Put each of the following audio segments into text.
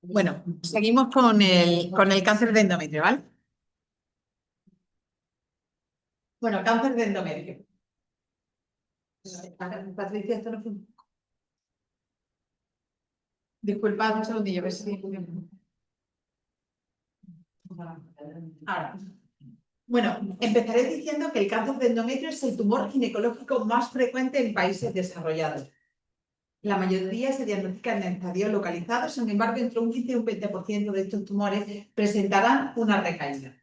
Bueno, seguimos con el cáncer de endometrio, ¿vale? Bueno, cáncer de endometrio. Patricia, esto no funciona. Disculpad un segundillo, a ver si... Ahora. Bueno, empezaré diciendo que el cáncer de endometrio es el tumor ginecológico más frecuente en países desarrollados. La mayoría se diagnostican en estadios localizados, sin embargo, entre un 15 y un 20% de estos tumores presentarán una recaída.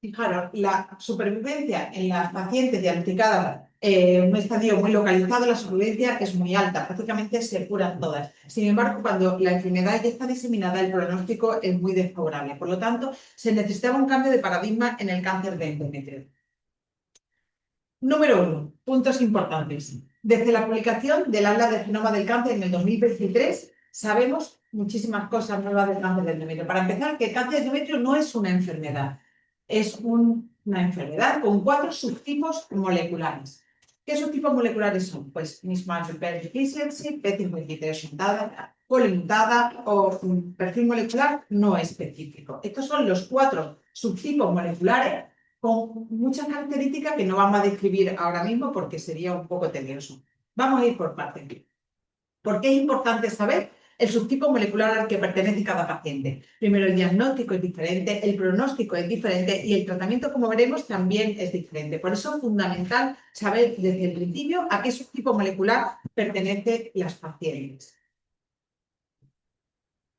Fijaros, la supervivencia en las pacientes diagnosticadas en un estadio muy localizado, la supervivencia es muy alta, prácticamente se curan todas. Sin embargo, cuando la enfermedad ya está diseminada, el pronóstico es muy desfavorable. Por lo tanto, se necesitaba un cambio de paradigma en el cáncer de endometrio. Número 1. Puntos importantes. Desde la publicación del Atlas del Genoma del Cáncer en el 2023, sabemos muchísimas cosas nuevas del cáncer de endometrio. Para empezar, que el cáncer de endometrio no es una enfermedad, es una enfermedad con 4 subtipos moleculares. ¿Qué subtipos moleculares son? Pues mismatch repair deficiency, P53 mutada, polimutada o perfil molecular no específico. Estos son los 4 subtipos moleculares con muchas características que no vamos a describir ahora mismo porque sería un poco tedioso. Vamos a ir por partes. ¿Por qué es importante saber el subtipo molecular al que pertenece cada paciente? Primero, el diagnóstico es diferente, el pronóstico es diferente y el tratamiento, como veremos, también es diferente. Por eso es fundamental saber desde el principio a qué subtipo molecular pertenecen las pacientes.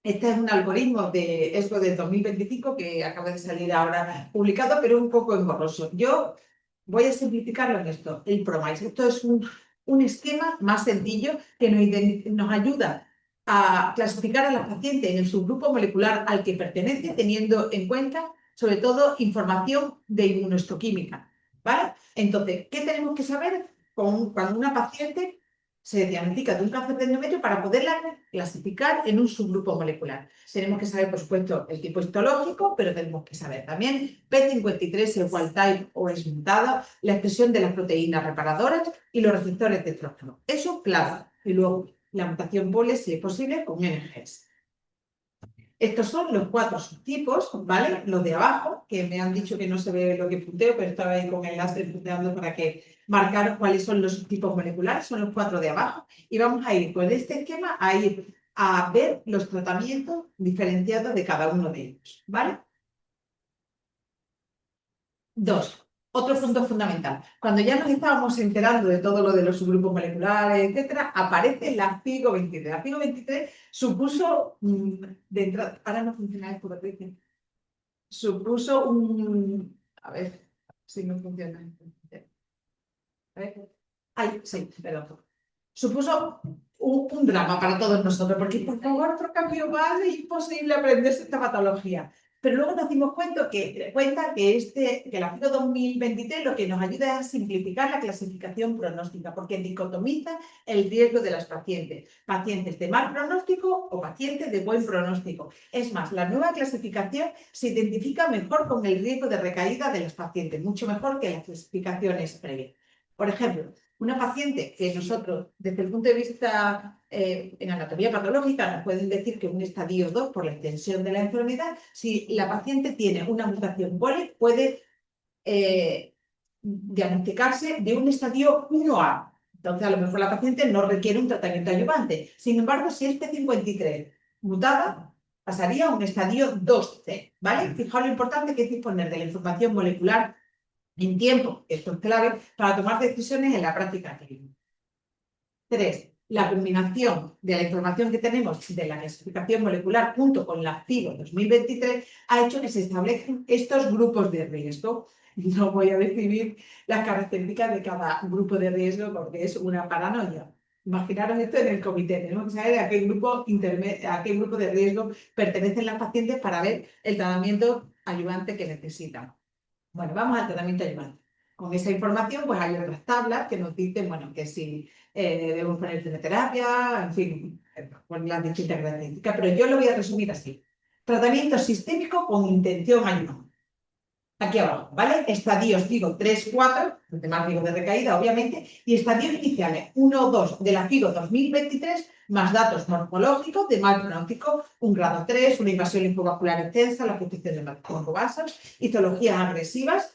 Este es un algoritmo de ESGO de 2025 que acaba de salir ahora publicado, pero un poco engorroso. Yo voy a simplificarlo en esto, el PROMISE. Esto es un esquema más sencillo que nos ayuda a clasificar a la paciente en el subgrupo molecular al que pertenece, teniendo en cuenta, sobre todo, información de inmunohistoquímica, ¿vale? Entonces, ¿qué tenemos que saber cuando una paciente se diagnostica de un cáncer de endometrio para poderla clasificar en un subgrupo molecular? Tenemos que saber, por supuesto, el tipo histológico, pero tenemos que saber también P53, el wild type o es mutada, la expresión de las proteínas reparadoras y los receptores de estrógeno. Eso, claro. Y luego, la mutación POLE, si es posible, con NGS. Estos son los 4 subtipos, ¿vale? Los de abajo, que me han dicho que no se ve lo que punteo, pero estaba ahí con el láser punteando para que marcaros cuáles son los subtipos moleculares, son los 4 de abajo, y vamos a ir con este esquema a ir a ver los tratamientos diferenciados de cada uno de ellos, ¿vale? 2. Otro punto fundamental. Cuando ya nos estábamos enterando de todo lo de los subgrupos moleculares, etcétera, aparece la FIGO23. La FIGO23 supuso, de entrada, ahora no funciona esto, Patricia, supuso a ver si no funciona. A ver, ay, sí, perdón. Supuso un drama para todos nosotros, porque por favor, otro cambio más, es imposible aprenderse esta patología. Pero luego nos dimos cuenta que la FIGO 2023 lo que nos ayuda es a simplificar la clasificación pronóstica, porque dicotomiza el riesgo de las pacientes. Pacientes de mal pronóstico o pacientes de buen pronóstico. Es más, la nueva clasificación se identifica mejor con el riesgo de recaída de los pacientes, mucho mejor que las clasificaciones previas. Por ejemplo, una paciente que nosotros, desde el punto de vista en anatomía patológica, nos pueden decir que un estadio 2 por la extensión de la enfermedad, si la paciente tiene una mutación POLE, puede diagnosticarse de un estadio 1A. Entonces, a lo mejor la paciente no requiere un tratamiento adyuvante. Sin embargo, si es P53 mutada, pasaría a un estadio 2C, ¿vale? Fijaos lo importante que es disponer de la información molecular en tiempo. Esto es clave para tomar decisiones en la práctica clínica. 3. La combinación de la información que tenemos de la clasificación molecular junto con la FIGO 2023 ha hecho que se establezcan estos grupos de riesgo. No voy a describir las características de cada grupo de riesgo porque es una paranoia. Imaginaros esto en el comité. Tenemos que saber a qué grupo de riesgo pertenecen las pacientes para ver el tratamiento ayudante que necesitan. Bueno, vamos al tratamiento ayudante. Con esa información, pues hay otras tablas que nos dicen, bueno, que si debemos poner terapia, en fin, con las distintas características, pero yo lo voy a resumir así. Tratamiento sistémico con intención ayudante. aquí abajo, ¿vale? Estadios, digo, 3, 4, los demás digo de recaída, obviamente, y estadios iniciales, 1 o 2 de la FIGO 2023, más datos morfológicos de mal pronóstico, un grado 3, una invasión linfovascular intensa, la protección de macrovasos, histologías agresivas,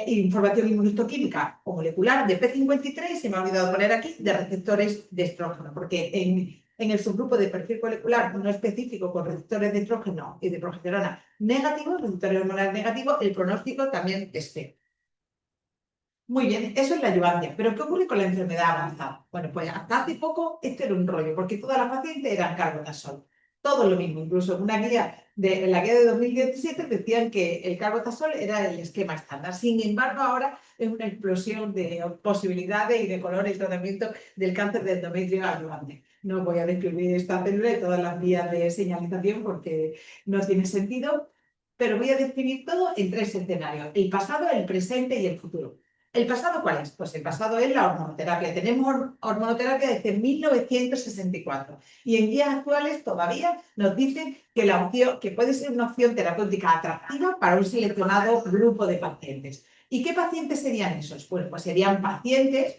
información inmunohistoquímica o molecular de P53, se me ha olvidado poner aquí, de receptores de estrógeno, porque en el subgrupo de perfil molecular no específico con receptores de estrógeno y de progesterona negativos, receptores hormonales negativos, el pronóstico también es cero. Muy bien, eso es la ayudancia. Pero ¿qué ocurre con la enfermedad avanzada? Bueno, pues hasta hace poco esto era un rollo, porque todas las pacientes eran carbotasol. Todo lo mismo, incluso en la guía de 2017 decían que el carbotasol era el esquema estándar. Sin embargo, ahora es una explosión de posibilidades y de colores y tratamiento del cáncer de endometrio ayudante. No voy a describir esta célula y todas las vías de señalización porque no tiene sentido, pero voy a describir todo en 3 escenarios: el pasado, el presente y el futuro. ¿El pasado cuál es? Pues el pasado es la hormonoterapia. Tenemos hormonoterapia desde 1964 y en guías actuales todavía nos dicen que puede ser una opción terapéutica atractiva para un seleccionado grupo de pacientes. ¿Y qué pacientes serían esos? Pues serían pacientes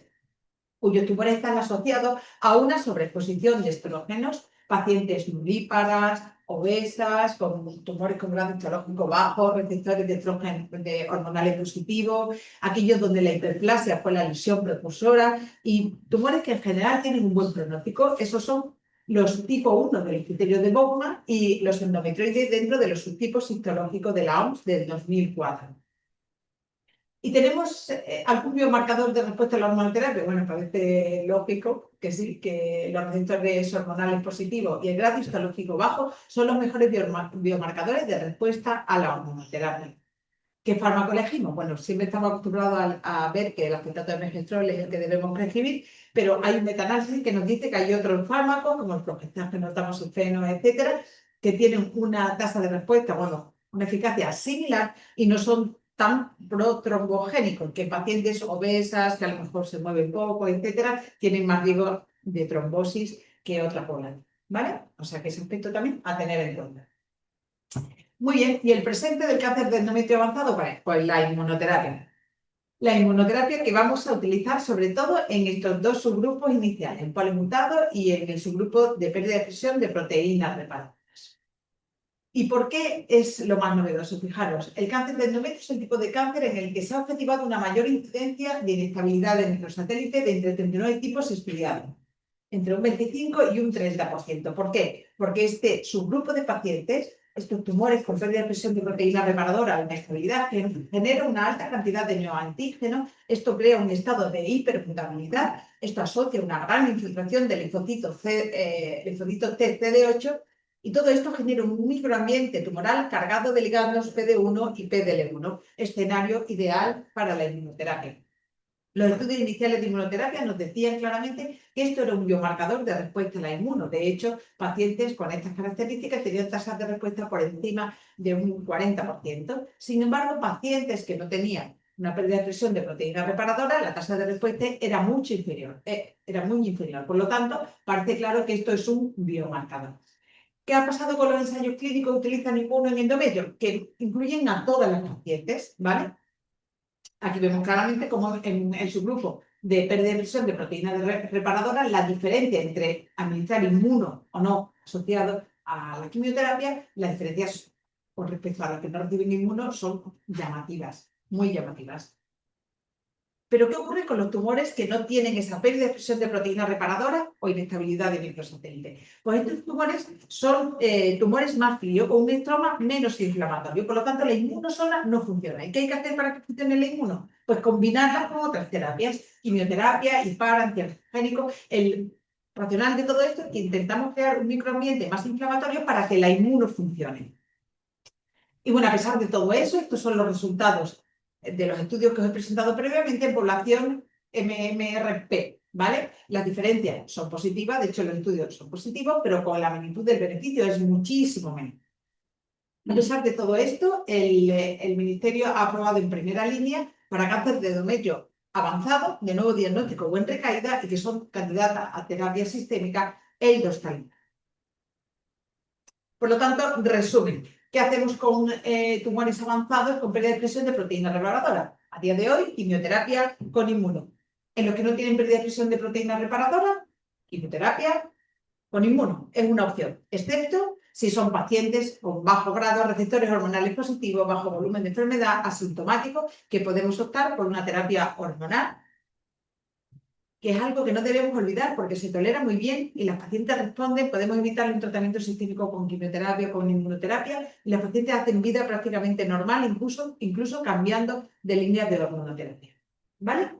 cuyos tumores están asociados a una sobreexposición de estrógenos, pacientes nulíparas, obesas, con tumores con grado histológico bajo, receptores de estrógeno hormonales positivos, aquellos donde la hiperplasia fue la lesión precursora y tumores que en general tienen un buen pronóstico. Esos son los tipo 1 del criterio de Bowman y los endometrioides dentro de los subtipos histológicos de la OMS del 2004. ¿Y tenemos algún biomarcador de respuesta a la hormonoterapia? Bueno, parece lógico que sí, que los receptores hormonales positivos y el grado histológico bajo son los mejores biomarcadores de respuesta a la hormonoterapia. ¿Qué fármaco elegimos? Bueno, siempre estamos acostumbrados a ver que el acetato de megestrol es el que debemos prescribir, pero hay un metaanálisis que nos dice que hay otros fármacos, como el progestágeno, tamoxifeno, etcétera, que tienen una tasa de respuesta, bueno, una eficacia similar y no son tan protrombogénicos, que pacientes obesas, que a lo mejor se mueven poco, etcétera, tienen más riesgo de trombosis que otra población, ¿vale? O sea que ese aspecto también a tener en cuenta. Muy bien, ¿y el presente del cáncer de endometrio avanzado cuál es? Pues la inmunoterapia. La inmunoterapia que vamos a utilizar sobre todo en estos dos subgrupos iniciales, el polimutado y en el subgrupo de pérdida de expresión de proteínas reparadoras. ¿Y por qué es lo más novedoso? Fijaros, el cáncer de endometrio es el tipo de cáncer en el que se ha objetivado una mayor incidencia de inestabilidad del microsatélite de entre 39 tipos estudiados, entre un 25 y un 30%. ¿Por qué? Porque este subgrupo de pacientes, estos tumores con pérdida de expresión de proteína reparadora o inestabilidad, genera una alta cantidad de neoantígenos. Esto crea un estado de hipermutabilidad. Esto asocia una gran infiltración del linfocito T CD8 y todo esto genera un microambiente tumoral cargado de ligandos PD1 y PDL1, escenario ideal para la inmunoterapia. Los estudios iniciales de inmunoterapia nos decían claramente que esto era un biomarcador de respuesta a la inmuno. De hecho, pacientes con estas características tenían tasas de respuesta por encima de un 40%. Sin embargo, pacientes que no tenían una pérdida de expresión de proteína reparadora, la tasa de respuesta era mucho inferior, era muy inferior. Por lo tanto, parece claro que esto es un biomarcador. ¿Qué ha pasado con los ensayos clínicos que utilizan inmuno en endometrio? Que incluyen a todas las pacientes, ¿vale? Aquí vemos claramente cómo en el subgrupo de pérdida de expresión de proteínas reparadoras, la diferencia entre administrar inmuno o no asociado a la quimioterapia, las diferencias con respecto a los que no reciben inmuno son llamativas, muy llamativas. ¿Pero qué ocurre con los tumores que no tienen esa pérdida de expresión de proteína reparadora o inestabilidad de microsatélite? Pues estos tumores son tumores más fríos, con un estroma menos inflamatorio. Por lo tanto, la inmuno sola no funciona. ¿Y qué hay que hacer para que funcione la inmuno? Pues combinarla con otras terapias, quimioterapia, IPAR, antiangiogénico. El racional de todo esto es que intentamos crear un microambiente más inflamatorio para que la inmuno funcione. Y bueno, a pesar de todo eso, estos son los resultados de los estudios que os he presentado previamente en población MMRP, ¿vale? Las diferencias son positivas, de hecho los estudios son positivos, pero con la magnitud del beneficio es muchísimo menos. A pesar de todo esto, el Ministerio ha aprobado en primera línea para cáncer de endometrio avanzado, de nuevo diagnóstico o en recaída, y que son candidatas a terapia sistémica, el dostalina. Por lo tanto, resumen, ¿qué hacemos con tumores avanzados con pérdida de expresión de proteína reparadora? A día de hoy, quimioterapia con inmuno. En los que no tienen pérdida de expresión de proteína reparadora, quimioterapia con inmuno. Es una opción, excepto si son pacientes con bajo grado de receptores hormonales positivos, bajo volumen de enfermedad, asintomáticos, que podemos optar por una terapia hormonal, que es algo que no debemos olvidar porque se tolera muy bien y las pacientes responden, podemos evitar un tratamiento sistémico con quimioterapia o con inmunoterapia y las pacientes hacen vida prácticamente normal, incluso cambiando de línea de hormonoterapia. ¿Vale?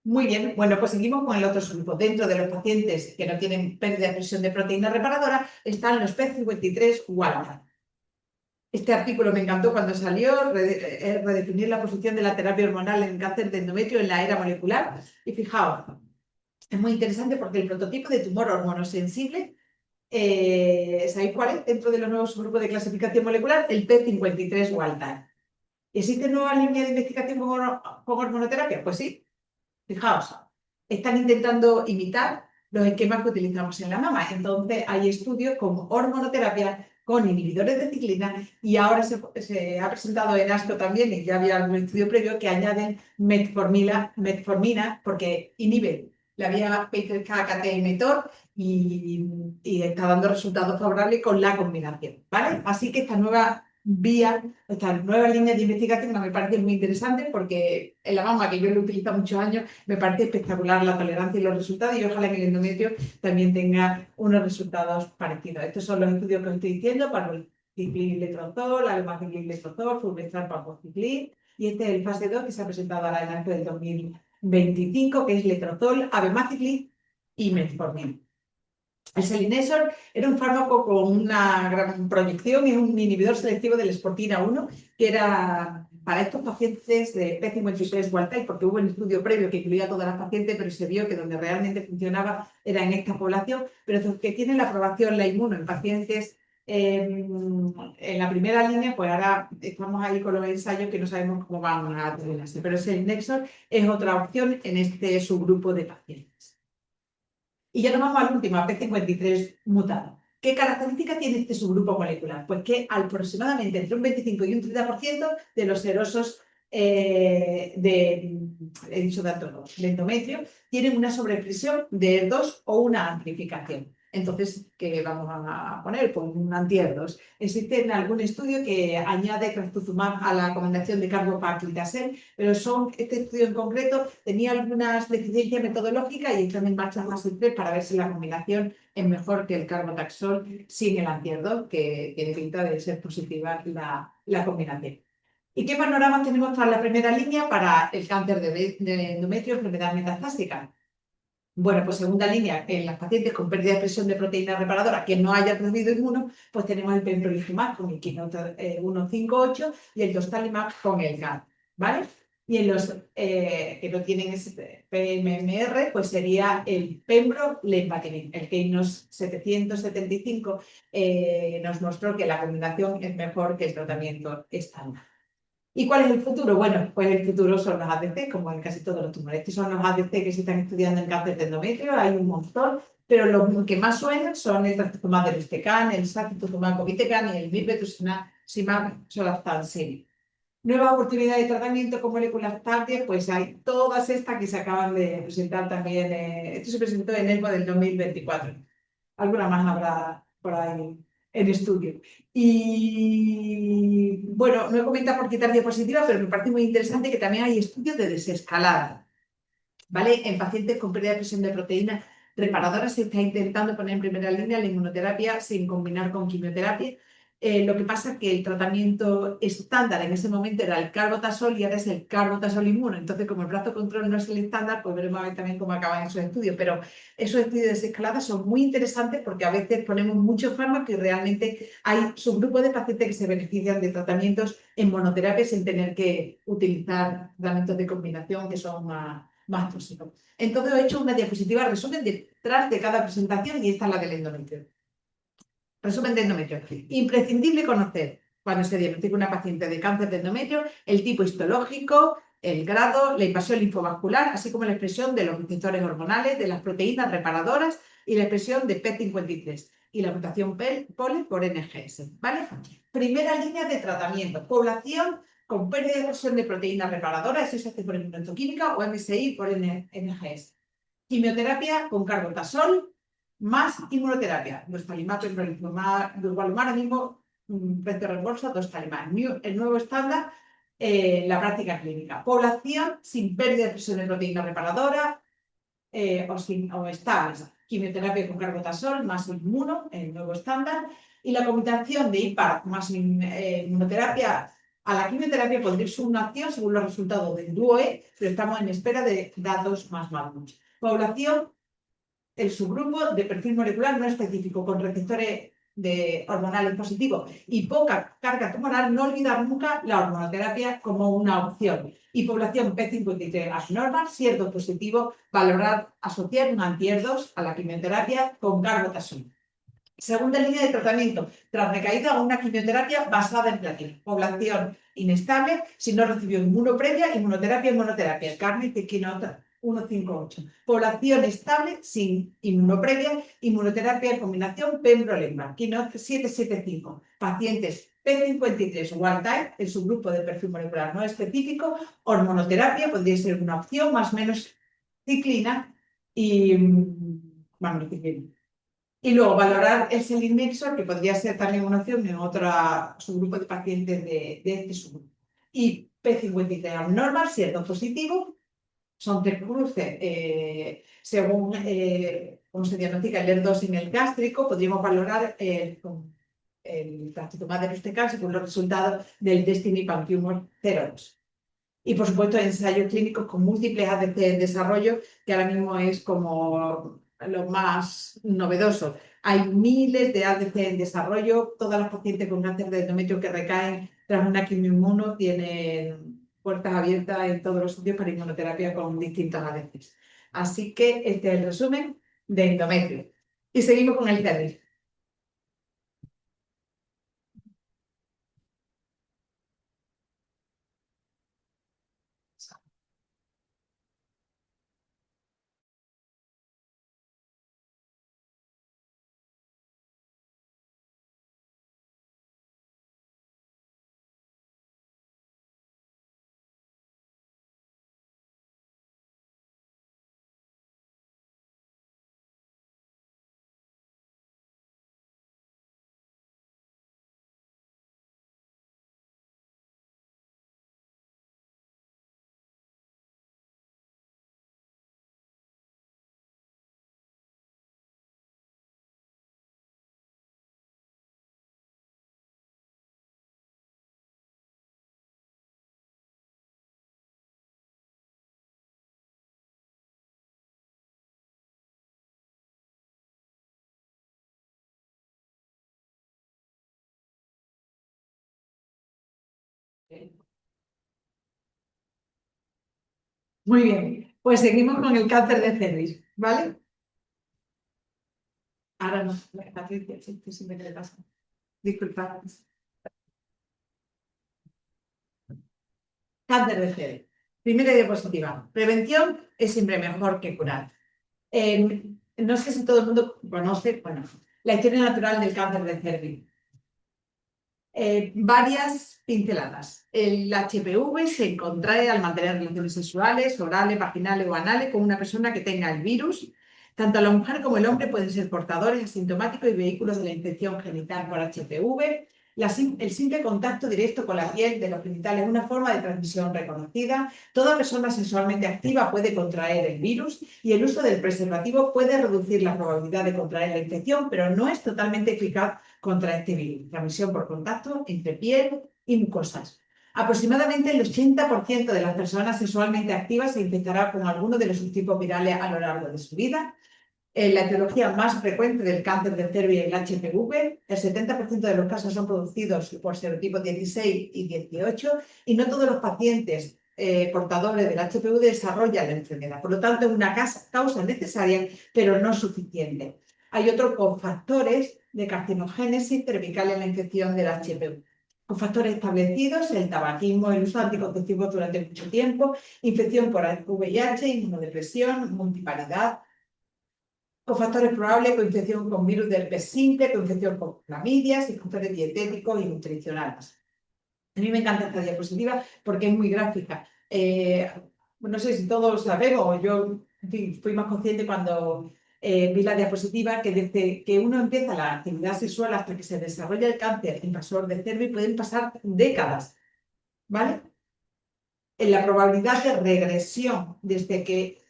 Muy bien, bueno, pues seguimos con el otro subgrupo. Dentro de los pacientes que no tienen pérdida de expresión de proteína reparadora están los P53 wild. Este artículo me encantó cuando salió, redefinir la posición de la terapia hormonal en cáncer de endometrio en la era molecular. Y fijaos, es muy interesante porque el prototipo de tumor hormonosensible, ¿sabéis cuál es? Dentro de los nuevos subgrupos de clasificación molecular, el P53 wild type. ¿Existe nueva línea de investigación con hormonoterapia? Pues sí. Fijaos, están intentando imitar los esquemas que utilizamos en la mama. Entonces, hay estudios con hormonoterapia, con inhibidores de ciclina, y ahora se ha presentado en ASCO también, y ya había algún estudio previo, que añaden metformina porque inhibe la vía PTK-KT-mTOR y está dando resultados favorables con la combinación, ¿vale? Así que esta nueva línea de investigación me parece muy interesante porque en la mama, que yo lo he utilizado muchos años, me parece espectacular la tolerancia y los resultados, y ojalá que el endometrio también tenga unos resultados parecidos. Estos son los estudios que os estoy diciendo: palbociclib, letrozol, abemaciclib, letrozol, fulvestrant, palbociclib, y este es el fase 2 que se ha presentado ahora en el año del 2025, que es letrozol, abemaciclib y metformin. El selinexor era un fármaco con una gran proyección, es un inhibidor selectivo de la esportina 1, que era para estos pacientes de P53 wild type, porque hubo un estudio previo que incluía a todas las pacientes, pero se vio que donde realmente funcionaba era en esta población, pero que tiene la aprobación la inmuno en pacientes en la primera línea, pues ahora estamos ahí con los ensayos que no sabemos cómo van a terminarse, pero el selinexor es otra opción en este subgrupo de pacientes. Y ya nos vamos al último, a P53 mutado. ¿Qué características tiene este subgrupo molecular? Pues que aproximadamente entre un 25 y un 30% de los serosos de endometrio tienen una sobreexpresión de ER2 o una amplificación. Entonces, ¿qué vamos a poner? Pues un anti-ER2. Existe algún estudio que añade trastuzumab a la combinación de carbopaclitaxel, pero este estudio en concreto tenía algunas deficiencias metodológicas y están en marcha fase 3 para ver si la combinación es mejor que el carbotaxol sin el anti-ER2, que tiene pinta de ser positiva la combinación. ¿Y qué panoramas tenemos para la primera línea para el cáncer de endometrio, enfermedad metastásica? Bueno, pues segunda línea, en las pacientes con pérdida de expresión de proteína reparadora que no haya recibido inmuno, pues tenemos el pembrolizumab con el Keynote 158 y el dostarlimab con el GAD, ¿vale? Y en los que no tienen ese PMMR, pues sería el pembro-lenvatinib. El Keynote 775 nos mostró que la combinación es mejor que el tratamiento estándar. ¿Y cuál es el futuro? Bueno, pues el futuro son los ADC, como en casi todos los tumores. Estos son los ADC que se están estudiando en cáncer de endometrio, hay un montón, pero los que más suenan son el trastuzumab deruxtecan, el sacituzumab govitecan y el mirvetuximab soravtansine. Nueva oportunidad de tratamiento con moléculas tardias, pues hay todas estas que se acaban de presentar también. Esto se presentó en ESMO del 2024. Alguna más habrá por ahí en estudio. Y bueno, no he comentado por quitar diapositivas, pero me parece muy interesante que también hay estudios de desescalada, ¿vale? En pacientes con pérdida de presión de proteína reparadora se está intentando poner en primera línea la inmunoterapia sin combinar con quimioterapia. Lo que pasa es que el tratamiento estándar en ese momento era el carbotasol y ahora es el carbotasol inmuno. Entonces, como el brazo control no es el estándar, pues veremos a ver también cómo acaban esos estudios. Pero esos estudios de desescalada son muy interesantes porque a veces ponemos muchos fármacos y realmente hay subgrupos de pacientes que se benefician de tratamientos en monoterapia sin tener que utilizar tratamientos de combinación que son más tóxicos. Entonces, he hecho una diapositiva resumen detrás de cada presentación y esta es la del endometrio. Resumen de endometrio. Imprescindible conocer, cuando se diagnostica una paciente de cáncer de endometrio, el tipo histológico, el grado, la invasión linfovascular, así como la expresión de los receptores hormonales, de las proteínas reparadoras y la expresión de P53. y la mutación POLE por NGS, ¿vale? Primera línea de tratamiento, población con pérdida de expresión de proteína reparadora, eso se hace por inmunohistoquímica o MSI por NGS. Quimioterapia con carbotasol más inmunoterapia, dostarlimab, pembrolizumab, durvalumab, ahora mismo frente a reembolso, dostarlimab. El nuevo estándar, la práctica clínica. Población sin pérdida de expresión de proteína reparadora o estables. Quimioterapia con carbotasol más inmuno, el nuevo estándar. Y la combinación de IPAR más inmunoterapia a la quimioterapia podría ser una acción según los resultados del DUOE, pero estamos en espera de datos más maduros. Población, el subgrupo de perfil molecular no específico con receptores hormonales positivos y poca carga tumoral, no olvidar nunca la hormonoterapia como una opción. Y población P53 abnormal, cierto positivo, valorar, asociar un antier-2 a la quimioterapia con carbotasol. Segunda línea de tratamiento, tras recaída una quimioterapia basada en platino. Población inestable, si no recibió inmunoterapia, carne de quinota 158. Población estable, sin inmunoprevia, inmunoterapia en combinación pembrolizumab, quinota 775. Pacientes P53 wild type, el subgrupo de perfil molecular no específico, hormonoterapia podría ser una opción, más o menos ciclina y ciclina. Y luego valorar el selinexor, que podría ser también una opción en otro subgrupo de pacientes de este subgrupo. Y P53 abnormal, cierto positivo, son tres cruces. Según cómo se diagnostica el ER2 en el gástrico, podríamos valorar el trastuzumab deruxtecan según los resultados del Destiny Pan-Tumor 02. Y, por supuesto, ensayos clínicos con múltiples ADC en desarrollo, que ahora mismo es como lo más novedoso. Hay miles de ADC en desarrollo. Todas las pacientes con cáncer de endometrio que recaen tras una quimioinmuno tienen puertas abiertas en todos los sitios para inmunoterapia con distintos ADCs. Así que este es el resumen de endometrio. Y seguimos con el CERVIS. Muy bien, pues seguimos con el cáncer de cervix, ¿vale? Ahora no, Patricia, sí me pasa. Disculpad. Cáncer de cervix. Primera diapositiva. Prevención es siempre mejor que curar. No sé si todo el mundo conoce, bueno, la historia natural del cáncer de cervix. Varias pinceladas. El HPV se contrae al mantener relaciones sexuales, orales, vaginales o anales con una persona que tenga el virus. Tanto la mujer como el hombre pueden ser portadores asintomáticos y vehículos de la infección genital por HPV. El simple contacto directo con la piel de los genitales es una forma de transmisión reconocida. Toda persona sexualmente activa puede contraer el virus y el uso del preservativo puede reducir la probabilidad de contraer la infección, pero no es totalmente eficaz contra este virus. Transmisión por contacto entre piel y mucosas. Aproximadamente el 80% de las personas sexualmente activas se infectará con alguno de los subtipos virales a lo largo de su vida. La etiología más frecuente del cáncer de cervix es el HPV. El 70% de los casos son producidos por serotipos 16 y 18 y no todos los pacientes portadores del HPV desarrollan la enfermedad. Por lo tanto, es una causa necesaria, pero no suficiente. Hay otros cofactores de carcinogénesis cervical en la infección del HPV. Cofactores establecidos: el tabaquismo, el uso de anticonceptivos durante mucho tiempo, infección por VIH, inmunodepresión, multiparidad. Cofactores probables, coinfección con virus del herpes simple, coinfección con clamidias y factores dietéticos y nutricionales. A mí me encanta esta diapositiva porque es muy gráfica. No sé si todos sabemos, yo en fin, fui más consciente cuando vi la diapositiva que desde que uno empieza la actividad sexual hasta que se desarrolla el cáncer invasor de cervix pueden pasar décadas, ¿vale? En la probabilidad de regresión desde que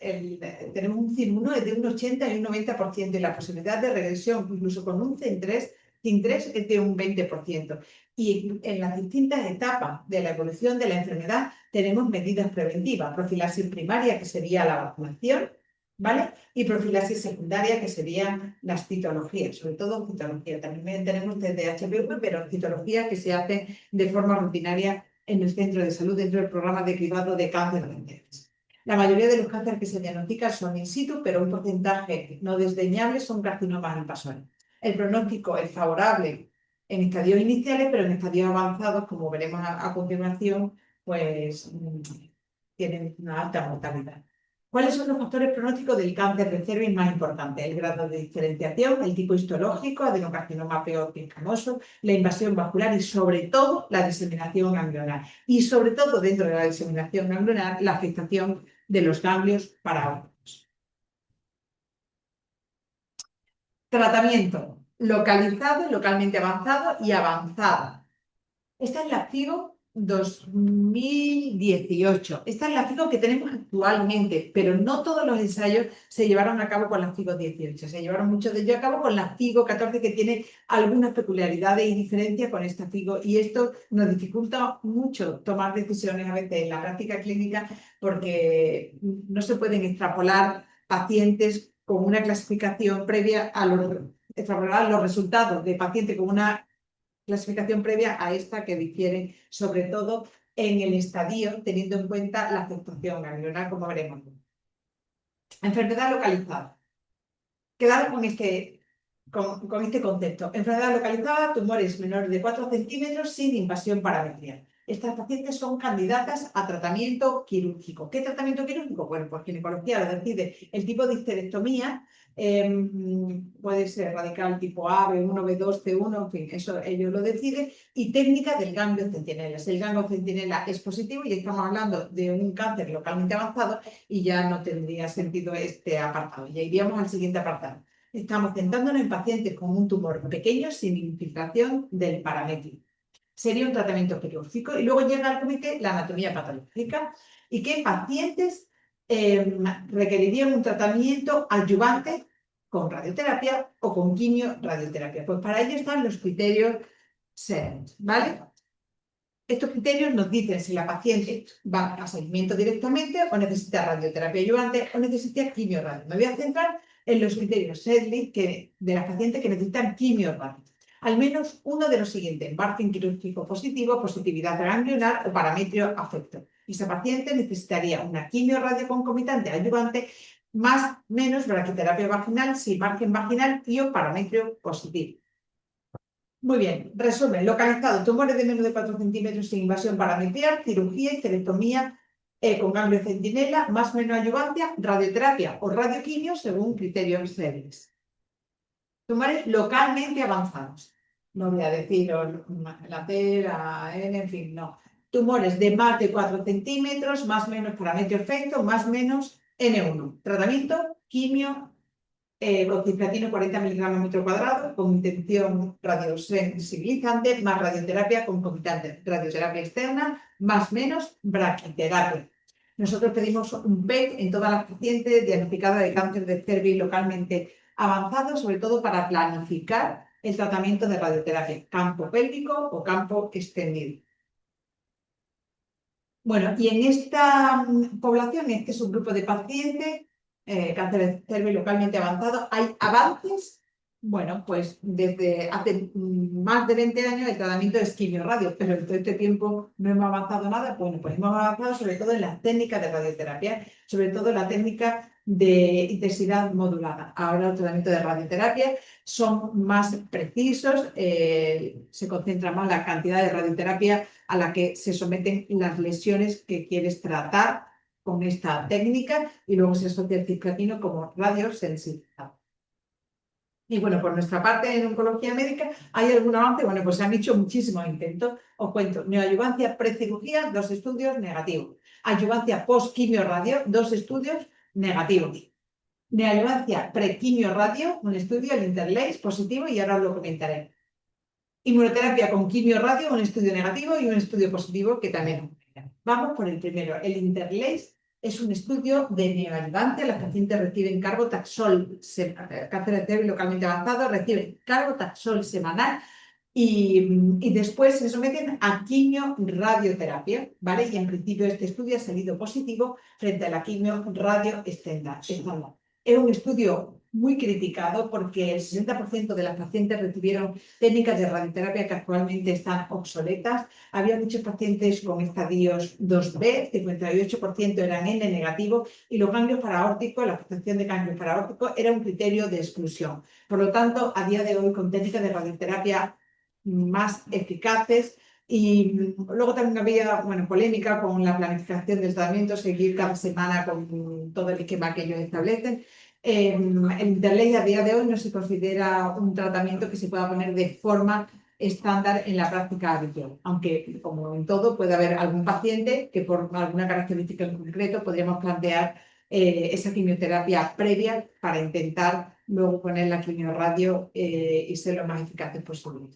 tenemos un CIN1 es de un 80 y un 90% y la posibilidad de regresión incluso con un CIN3 es de un 20%. Y en las distintas etapas de la evolución de la enfermedad tenemos medidas preventivas, profilaxis primaria que sería la vacunación, ¿vale? Y profilaxis secundaria que serían las citologías, sobre todo citología. También tenemos desde HPV, pero citología que se hace de forma rutinaria en el centro de salud dentro del programa de cribado de cáncer de cervix. La mayoría de los cánceres que se diagnostican son in situ, pero un porcentaje no desdeñable son carcinomas invasores. El pronóstico es favorable en estadios iniciales, pero en estadios avanzados, como veremos a continuación, pues tienen una alta mortalidad. ¿Cuáles son los factores pronósticos del cáncer de cervix más importantes? El grado de diferenciación, el tipo histológico, adenocarcinoma peor que escamoso, la invasión vascular y sobre todo la diseminación ganglionar. Y sobre todo dentro de la diseminación ganglionar, la afectación de los ganglios paraórticos. Tratamiento localizado, localmente avanzado y avanzado. Esta es la FIGO 2018. Esta es la FIGO que tenemos actualmente, pero no todos los ensayos se llevaron a cabo con la FIGO 18. Se llevaron muchos de ellos a cabo con la FIGO 14, que tiene algunas peculiaridades y diferencias con esta FIGO. Y esto nos dificulta mucho tomar decisiones a veces en la práctica clínica porque no se pueden extrapolar pacientes con una clasificación previa a extrapolar los resultados de pacientes con una clasificación previa a esta que difiere sobre todo en el estadio, teniendo en cuenta la afectación ganglionar, como veremos. Enfermedad localizada. Quedado con este concepto. Enfermedad localizada, tumores menores de 4 centímetros sin invasión parametrial. Estas pacientes son candidatas a tratamiento quirúrgico. ¿Qué tratamiento quirúrgico? Bueno, pues ginecología lo decide. El tipo de histerectomía puede ser radical tipo A, B1, B2, C1, en fin, eso ellos lo deciden. Y técnica del ganglio centinela. El ganglio centinela es positivo y estamos hablando de un cáncer localmente avanzado y ya no tendría sentido este apartado. Ya iríamos al siguiente apartado. Estamos centrándonos en pacientes con un tumor pequeño sin infiltración del paramétrico. Sería un tratamiento quirúrgico y luego llega al comité la anatomía patológica y qué pacientes requerirían un tratamiento adyuvante con radioterapia o con quimio-radioterapia. Pues para ello están los criterios SERENS, ¿vale? Estos criterios nos dicen si la paciente va a seguimiento directamente o necesita radioterapia adyuvante o necesita quimio-radio. Me voy a centrar en los criterios SEDLI de las pacientes que necesitan quimio-radio. Al menos uno de los siguientes: margen quirúrgico positivo, positividad ganglionar o parametrio afecto. Esa paciente necesitaría una quimio-radio concomitante adyuvante más menos braquiterapia vaginal si margen vaginal y o parametrio positivo. Muy bien, resumen, localizado, tumores de menos de 4 centímetros sin invasión parametrial, cirugía, histerectomía con ganglio centinela, más o menos adyuvancia, radioterapia o radioquimio según criterios SERENS. Tumores localmente avanzados. No voy a decir la T, la N, en fin, no. Tumores de más de 4 centímetros, más o menos parametrio efecto, más o menos N1. Tratamiento, quimio, con cisplatino 40 miligramos metro cuadrado, con intención radiosensibilizante, más radioterapia concomitante, radioterapia externa, más menos braquiterapia. Nosotros pedimos un PET en todas las pacientes diagnosticadas de cáncer de cervix localmente avanzado, sobre todo para planificar el tratamiento de radioterapia, campo pélvico o campo extendido. Bueno, y en esta población, en este subgrupo de pacientes, cáncer de cervix localmente avanzado, hay avances. Bueno, pues desde hace más de 20 años el tratamiento es quimio-radio, pero en todo este tiempo no hemos avanzado nada. Bueno, pues hemos avanzado sobre todo en las técnicas de radioterapia, sobre todo en la técnica de intensidad modulada. Ahora el tratamiento de radioterapia son más precisos, se concentra más la cantidad de radioterapia a la que se someten las lesiones que quieres tratar con esta técnica y luego se asocia el cisplatino como radiosensibilizador. Y bueno, por nuestra parte en oncología médica, ¿hay algún avance? Bueno, pues se han hecho muchísimos intentos. Os cuento, neoadyuvancia precirugía, 2 estudios negativos. Adyuvancia post-quimio radio, 2 estudios negativos. Neoadyuvancia pre-quimio radio, un estudio, el Interlace, positivo, y ahora os lo comentaré. Inmunoterapia con quimio radio, un estudio negativo y un estudio positivo que también. Vamos por el primero. El Interlace es un estudio de neoadyuvante. Las pacientes reciben carbotaxol, cáncer de cerebro localmente avanzado, reciben carbotaxol semanal y después se someten a quimio radioterapia, ¿vale? Y en principio este estudio ha salido positivo frente a la quimio radio estándar. Es un estudio muy criticado porque el 60% de las pacientes recibieron técnicas de radioterapia que actualmente están obsoletas. Había muchos pacientes con estadios 2B, 58% eran N negativo, y los ganglios paraórticos, la afectación de ganglios paraórticos era un criterio de exclusión. Por lo tanto, a día de hoy, con técnicas de radioterapia más eficaces, y luego también había, bueno, polémica con la planificación del tratamiento, seguir cada semana con todo el esquema que ellos establecen. El Interlace a día de hoy no se considera un tratamiento que se pueda poner de forma estándar en la práctica habitual, aunque como en todo puede haber algún paciente que por alguna característica en concreto podríamos plantear esa quimioterapia previa para intentar luego poner la quimioradio y ser lo más eficaces posible.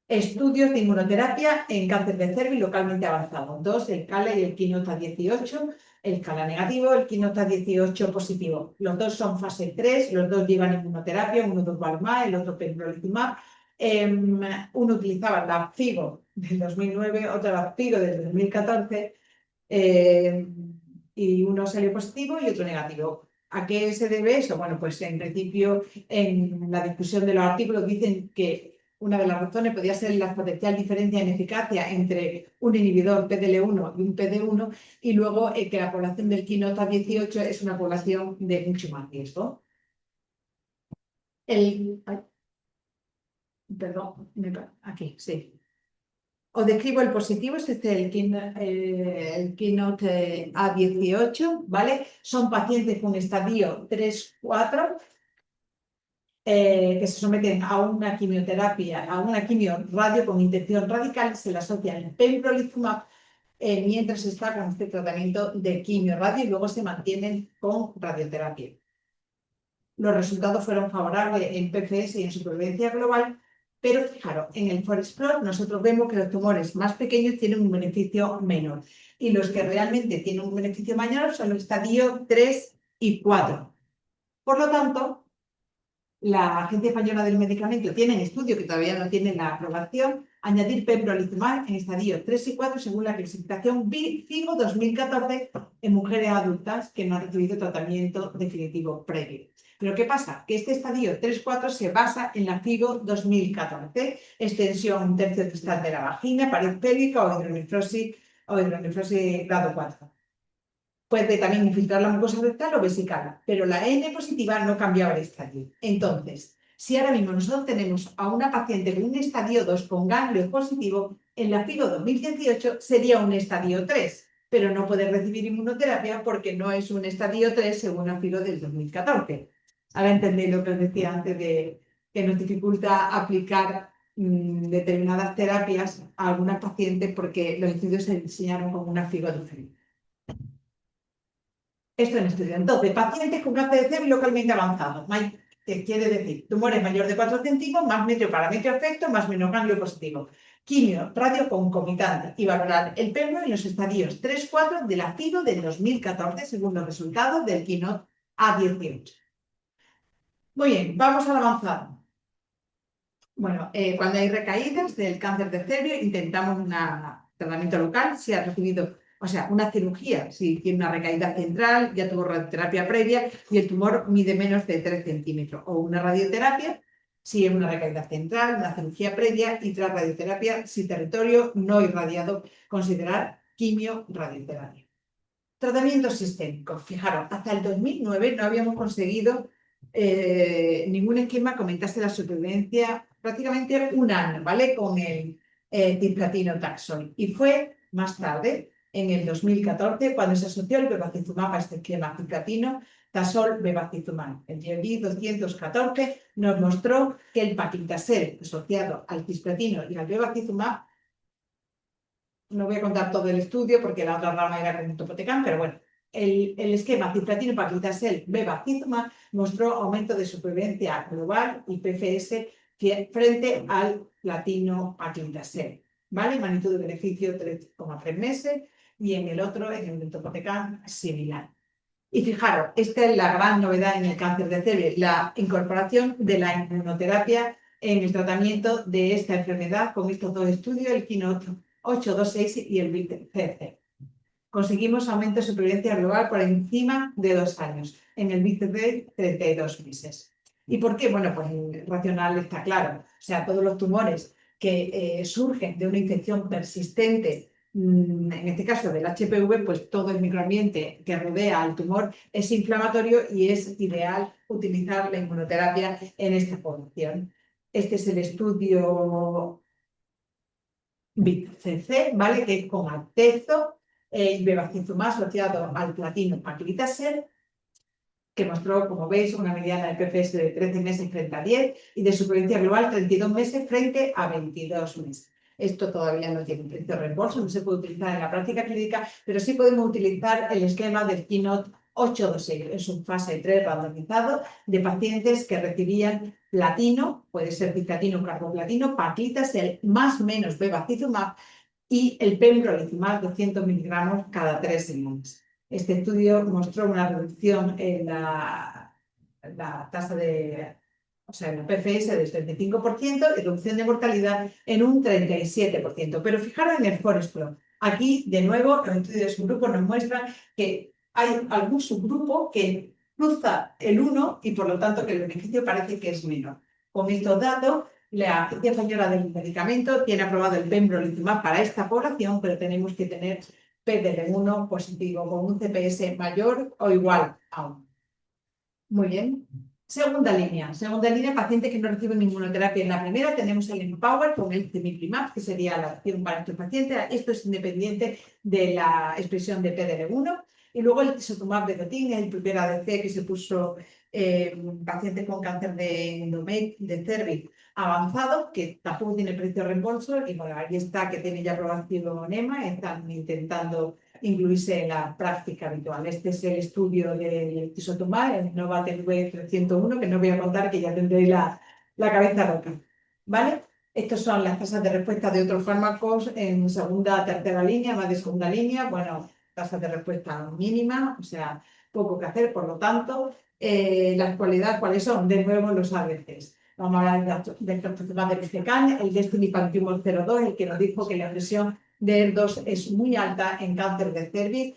Estudios de inmunoterapia en cáncer de cervix localmente avanzado. 2, el CALA y el KEYNOTE-A18. El CALA negativo, el KEYNOTE-A18 positivo. Los dos son fase 3, los dos llevan inmunoterapia, uno durvalumab, el otro pembrolizumab. Uno utilizaba la FIGO del 2009, otro la FIGO del 2014, y uno salió positivo y otro negativo. ¿A qué se debe eso? Bueno, pues en principio en la discusión de los artículos dicen que una de las razones podría ser la potencial diferencia en eficacia entre un inhibidor PDL1 y un PD1, y luego que la población del KEYNOTE-A18 es una población de mucho más riesgo. Perdón, aquí, sí. Os describo el positivo, es el KEYNOTE-A18, ¿vale? Son pacientes con estadio 3-4, que se someten a una quimioterapia, a una quimioradio con intención radical, se le asocia el pembrolizumab mientras está con este tratamiento de quimioradio, y luego se mantienen con radioterapia. Los resultados fueron favorables en PFS y en supervivencia global, pero fijaros, en el FOREST-PRO nosotros vemos que los tumores más pequeños tienen un beneficio menor, y los que realmente tienen un beneficio mayor son los estadios 3 y 4. Por lo tanto, la Agencia Española del Medicamento tiene en estudio, que todavía no tiene la aprobación, añadir pembrolizumab en estadios 3 y 4 según la clasificación FIGO 2014 en mujeres adultas que no han recibido tratamiento definitivo previo. Pero ¿qué pasa? Que este estadio 3-4 se basa en la FIGO 2014, extensión 1/3 distal de la vagina, pared pélvica o hidronefrosis grado 4. Puede también infiltrar la mucosa rectal o vesical, pero la N positiva no cambiaba el estadio. Entonces, si ahora mismo nosotros tenemos a una paciente con un estadio 2 con ganglio positivo, en la FIGO 2018 sería un estadio 3, pero no puede recibir inmunoterapia porque no es un estadio 3 según la FIGO del 2014. Ahora entendéis lo que os decía antes de que nos dificulta aplicar determinadas terapias a algunas pacientes porque los estudios se diseñaron con una FIGO diferente. Esto en estudio. Entonces, pacientes con cáncer de cervix localmente avanzado. ¿Qué quiere decir? Tumores mayor de 4 centímetros, más metro para metro efecto, más menos ganglio positivo. Quimio, radio concomitante, y valorar el pembro en los estadios 3-4 de la FIGO del 2014, según los resultados del KEYNOTE-A18. Muy bien, vamos al avanzado. Bueno, cuando hay recaídas del cáncer de cervix, intentamos un tratamiento local. Si ha recibido, o sea, una cirugía, si tiene una recaída central, ya tuvo radioterapia previa y el tumor mide menos de 3 centímetros. O una radioterapia, si es una recaída central, una cirugía previa, y tras radioterapia, si territorio no irradiado, considerar quimio-radioterapia. Tratamientos sistémicos. Fijaros, hasta el 2009 no habíamos conseguido ningún esquema que aumentase la supervivencia prácticamente un año, ¿vale? Con el cisplatino taxol. Y fue más tarde, en el 2014, cuando se asoció el bevacizumab a este esquema ciplatino, Tasol bevacizumab. El GLI 214 nos mostró que el paclitaxel asociado al cisplatino y al bevacizumab, no voy a contar todo el estudio porque la otra rama era con topotecan, pero bueno, el esquema cisplatino paclitaxel bevacizumab mostró aumento de supervivencia global y PFS frente al platino paclitaxel, ¿vale? Magnitud de beneficio 3,3 meses y en el otro, en el topotecan, similar. Y fijaros, esta es la gran novedad en el cáncer de cervix, la incorporación de la inmunoterapia en el tratamiento de esta enfermedad con estos dos estudios, el KEYNOTE-826 y el BICC. Conseguimos aumento de supervivencia global por encima de 2 años, en el BICC 32 meses. ¿Y por qué? Bueno, pues el racional está claro. O sea, todos los tumores que surgen de una infección persistente, en este caso del HPV, pues todo el microambiente que rodea al tumor es inflamatorio y es ideal utilizar la inmunoterapia en esta población. Este es el estudio BICC, ¿vale? Que es con Atezo y bevacizumab asociado al platino paclitaxel, que mostró, como veis, una mediana de PFS de 13 meses frente a 10 y de supervivencia global 32 meses frente a 22 meses. Esto todavía no tiene precio de reembolso, no se puede utilizar en la práctica clínica, pero sí podemos utilizar el esquema del KEYNOTE-826. Es un fase 3 randomizado de pacientes que recibían platino, puede ser cisplatino o carboplatino, paclitaxel más menos bevacizumab y el pembrolizumab 200 miligramos cada 3 semanas. Este estudio mostró una reducción en la tasa de, o sea, en la PFS del 35% y reducción de mortalidad en un 37%. Pero fijaros en el forest plot. Aquí, de nuevo, los estudios de subgrupo nos muestran que hay algún subgrupo que cruza el 1 y por lo tanto que el beneficio parece que es menor. Con estos datos, la Agencia Española del Medicamento tiene aprobado el pembrolizumab para esta población, pero tenemos que tener PDL1 positivo con un CPS mayor o igual a 1. Muy bien. Segunda línea, pacientes que no reciben inmunoterapia. En la primera tenemos el Empower con el cemiplimab, que sería la opción para estos pacientes. Esto es independiente de la expresión de PDL1. Y luego el tisotumab vedotin, el primer ADC que se puso pacientes con cáncer de cervix avanzado, que tampoco tiene precio de reembolso. Y bueno, ahí está, que tiene ya aprobación EMA, están intentando incluirse en la práctica habitual. Este es el estudio del tisotumab, el NOVA-TV 301, que no voy a contar, que ya tendréis la cabeza rota, ¿vale? Estas son las tasas de respuesta de otros fármacos en segunda, tercera línea, más de segunda línea. Bueno, tasas de respuesta mínima, o sea, poco que hacer. Por lo tanto, las cualidades, ¿cuáles son? De nuevo, los ADCs. Vamos a hablar del trastuzumab de Ricecan, el Destiny Pantumor 02, el que nos dijo que la presión de ER2 es muy alta en cáncer de cervix.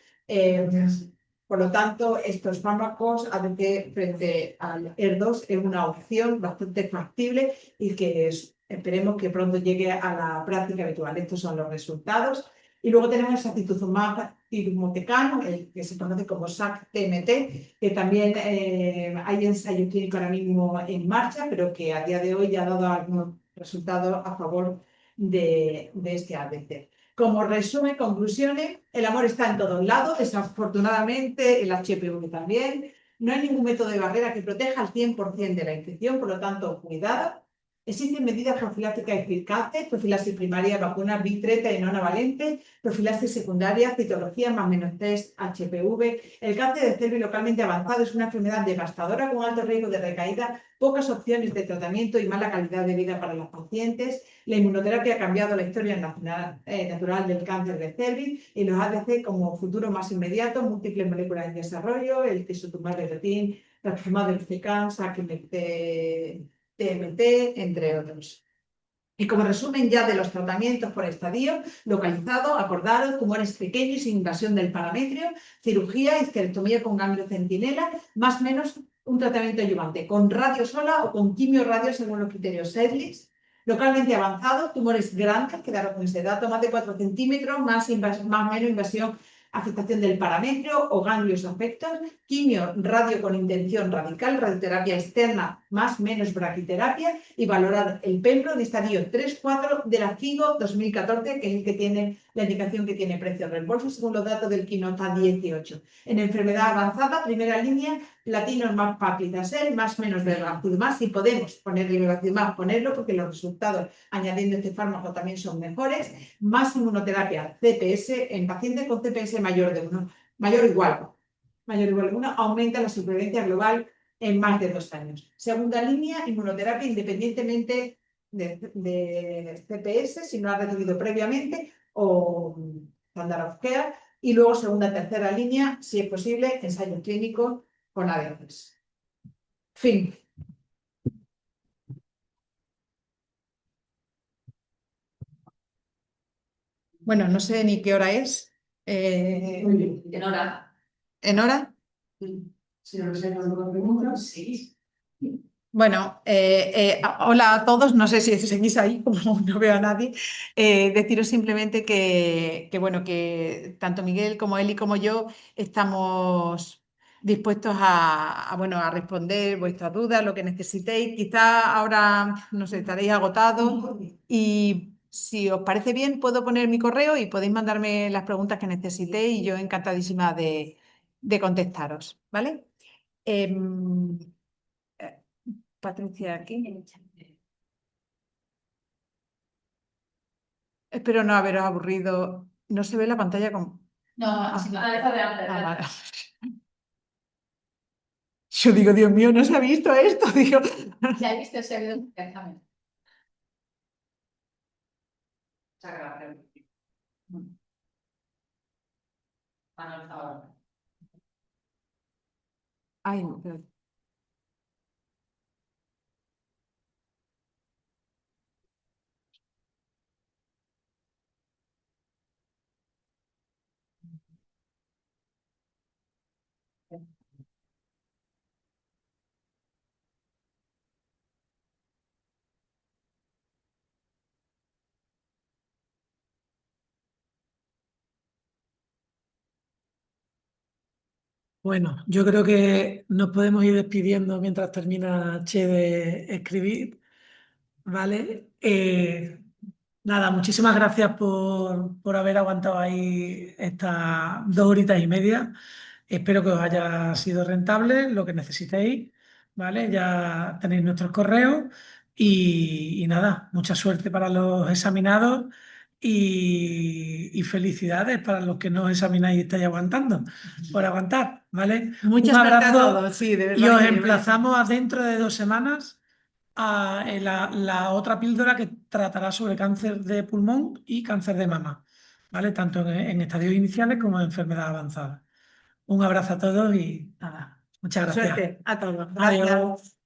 Por lo tanto, estos fármacos ADC frente al ER2 es una opción bastante factible y que esperemos que pronto llegue a la práctica habitual. Estos son los resultados. Y luego tenemos el sacituzumab tirumotecan, el que se conoce como SAC-TMT, que también hay ensayos clínicos ahora mismo en marcha, pero que a día de hoy ya ha dado algunos resultados a favor de este ADC. Como resumen, conclusiones, el amor está en todos lados, desafortunadamente el HPV también. No hay ningún método de barrera que proteja al 100% de la infección, por lo tanto, cuidado. Existen medidas profilácticas eficaces, profilaxis primaria, vacuna bitreta y nonavalente, profilaxis secundaria, citología más menos test, HPV. El cáncer de cervix localmente avanzado es una enfermedad devastadora con alto riesgo de recaída, pocas opciones de tratamiento y mala calidad de vida para los pacientes. La inmunoterapia ha cambiado la historia natural del cáncer de cervix y los ADC como futuro más inmediato, múltiples moléculas en desarrollo, el tisotumab vedotin, trastuzumab deruxtecan, TMT, entre otros. Y como resumen ya de los tratamientos por estadio, localizado, acordado, tumores pequeños sin invasión del parametrio, cirugía, histerectomía con ganglio centinela, más o menos un tratamiento adyuvante, con radio sola o con quimio radio según los criterios Sedlitz. Localmente avanzado, tumores grandes, quedaron con ese dato, más de 4 centímetros, más o menos invasión afectación del parametrio o ganglios afectos, quimio, radio con intención radical, radioterapia externa más menos braquiterapia y valorar el pembro de estadio 3-4 de la FIGO 2014, que es el que tiene la indicación que tiene precio de reembolso según los datos del Quinota 18. En enfermedad avanzada, primera línea, platino más paclitaxel, más menos bevacizumab. Si podemos poner bevacizumab, ponerlo porque los resultados añadiendo este fármaco también son mejores. Más inmunoterapia CPS en pacientes con CPS mayor de 1, mayor o igual a 1, aumenta la supervivencia global en más de 2 años. Segunda línea, inmunoterapia independientemente de CPS, si no ha recibido previamente, o standard of care. Y luego segunda, tercera línea, si es posible, ensayo clínico con ADCs. Fin. Bueno, no sé ni qué hora es. En hora. ¿En hora? Si no sé, no preguntas, sí. Bueno, hola a todos, no sé si seguís ahí, como no veo a nadie. Deciros simplemente bueno, que tanto Miguel como Eli como yo estamos dispuestos bueno, a responder vuestras dudas, lo que necesitéis. Quizá ahora, no sé, estaréis agotados y si os parece bien, puedo poner mi correo y podéis mandarme las preguntas que necesitéis y yo encantadísima de contestaros, ¿vale? Em, Patricia, aquí. Espero no haberos aburrido. No se ve la pantalla con. No, si no, adelante. Vale. Yo digo, Dios mío, no se ha visto esto. Digo. Ya he visto ese video perfectamente. Muchas gracias. Manuel ahora. Ay, no, pero- Bueno, yo creo que nos podemos ir despidiendo mientras termina Che de escribir, ¿vale? Nada, muchísimas gracias por haber aguantado ahí estas 2 horitas y media. Espero que os haya sido rentable lo que necesitéis, ¿vale? Ya tenéis nuestros correos y nada, mucha suerte para los examinados y felicidades para los que no os examináis y estáis aguantando, por aguantar, ¿vale? Mucha Un suerte a abrazo todos, sí, de y verdad os que emplazamos a dentro de 2 semanas a la otra píldora que tratará sobre cáncer de pulmón y cáncer de mama, ¿vale? Tanto en estadios iniciales como en enfermedad avanzada. Un abrazo a todos y nada, muchas gracias. suerte a todos. Gracias. Adiós.